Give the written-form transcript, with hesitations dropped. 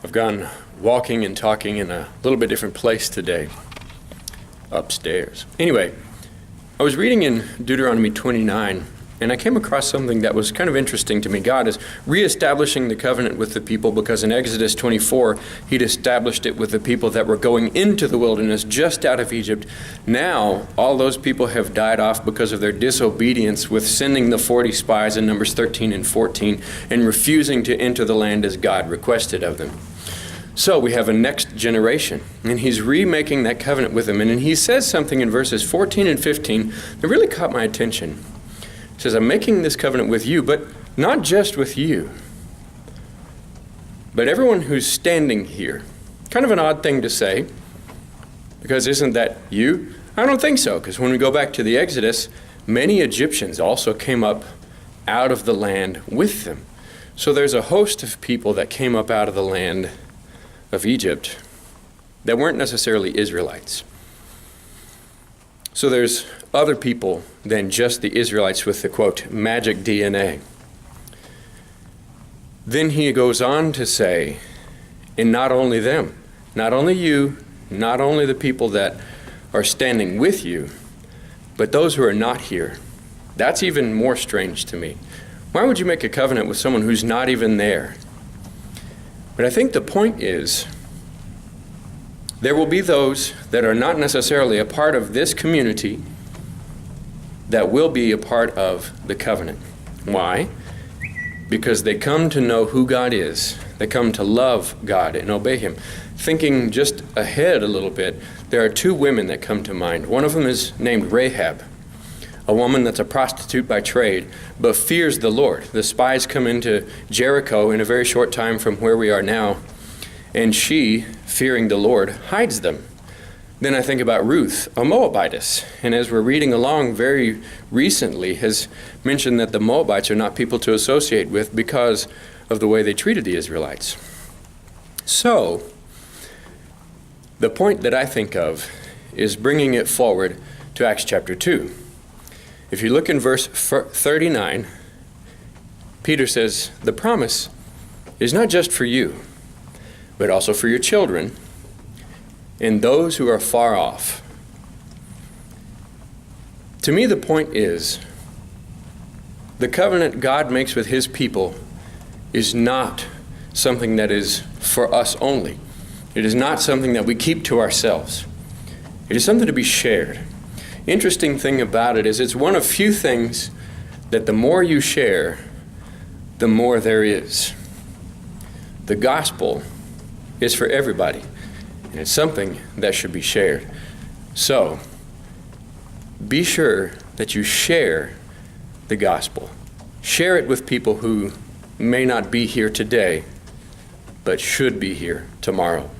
I've gone walking and talking in a little bit different place today, upstairs. Anyway, I was reading in Deuteronomy 29, and I came across something that was kind of interesting to me. God is reestablishing the covenant with the people because in Exodus 24, He'd established it with the people that were going into the wilderness just out of Egypt. Now, all those people have died off because of their disobedience with sending the 40 spies in Numbers 13 and 14 and refusing to enter the land as God requested of them. So we have a next generation, and He's remaking that covenant with them. And He says something in verses 14 and 15 that really caught my attention. He says, I'm making this covenant with you, but not just with you, but everyone who's standing here. Kind of an odd thing to say, because isn't that you? I don't think so, because when we go back to the Exodus, many Egyptians also came up out of the land with them. So there's a host of people that came up out of the land of Egypt that weren't necessarily Israelites. So there's other people than just the Israelites with the, quote, magic DNA. Then he goes on to say, and not only them, not only you, not only the people that are standing with you, but those who are not here. That's even more strange to me. Why would you make a covenant with someone who's not even there? But I think the point is, there will be those that are not necessarily a part of this community that will be a part of the covenant. Why? Because they come to know who God is. They come to love God and obey Him. Thinking just ahead a little bit, there are two women that come to mind. One of them is named Rahab, a woman that's a prostitute by trade, but fears the Lord. The spies come into Jericho in a very short time from where we are now, and she, fearing the Lord, hides them. Then I think about Ruth, a Moabitess, and as we're reading along very recently, has mentioned that the Moabites are not people to associate with because of the way they treated the Israelites. So, the point that I think of is bringing it forward to Acts chapter 2. If you look in verse 39, Peter says, the promise is not just for you, but also for your children and those who are far off. To me, the point is, the covenant God makes with His people is not something that is for us only. It is not something that we keep to ourselves. It is something to be shared. Interesting thing about it is it's one of few things that the more you share, the more there is. The gospel is for everybody, and it's something that should be shared. So, be sure that you share the gospel. Share it with people who may not be here today, but should be here tomorrow.